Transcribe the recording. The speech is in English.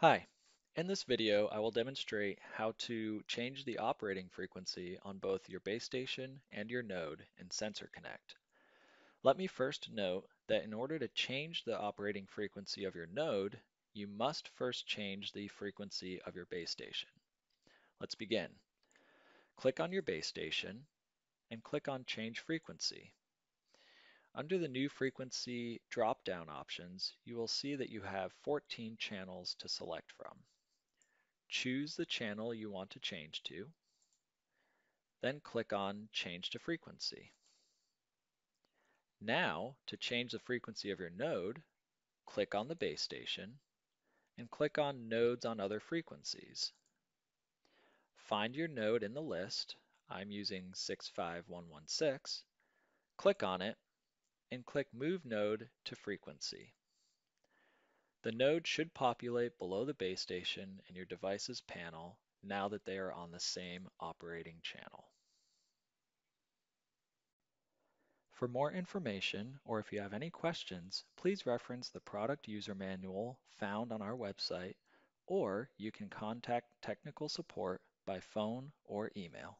Hi, in this video I will demonstrate how to change the operating frequency on both your base station and your node in SensorConnect. Let me first note that in order to change the operating frequency of your node, you must first change the frequency of your base station. Let's begin. Click on your base station and click on Change Frequency. Under the New Frequency drop-down options, you will see that you have 14 channels to select from. Choose the channel you want to change to, then click on Change to Frequency. Now, to change the frequency of your node, click on the base station and click on Nodes on Other Frequencies. Find your node in the list. I'm using 65116. Click on it and click Move Node to Frequency. The node should populate below the base station in your device's panel now that they are on the same operating channel. For more information, or if you have any questions, please reference the product user manual found on our website, or you can contact technical support by phone or email.